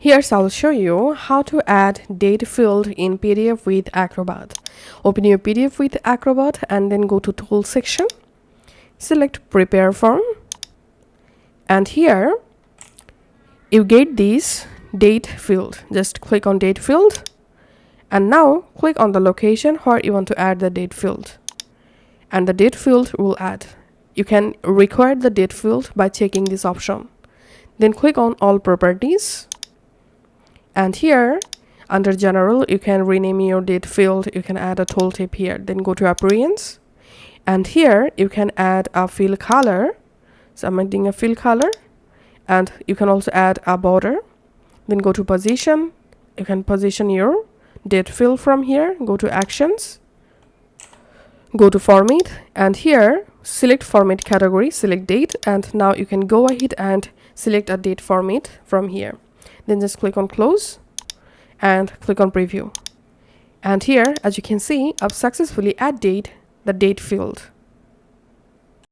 Here's I'll show you how to add date field in PDF with Acrobat. Open your PDF with Acrobat and then go to Tool section. Select Prepare Form. And here you get this date field. Just click on date field. And now click on the location where you want to add the date field. And the date field will add. You can require the date field by checking this option. Then click on All Properties. And here, under General, you can rename your date field. You can add a tooltip here. Then go to Appearance. And here, you can add a fill color. So I'm adding a fill color. And you can also add a border. Then go to Position. You can position your date field from here. Go to Actions. Go to Format. And here, select Format category. Select Date. And now you can go ahead and select a date format from here. Then just click on Close and click on Preview. And here, as you can see, I've successfully added the date field.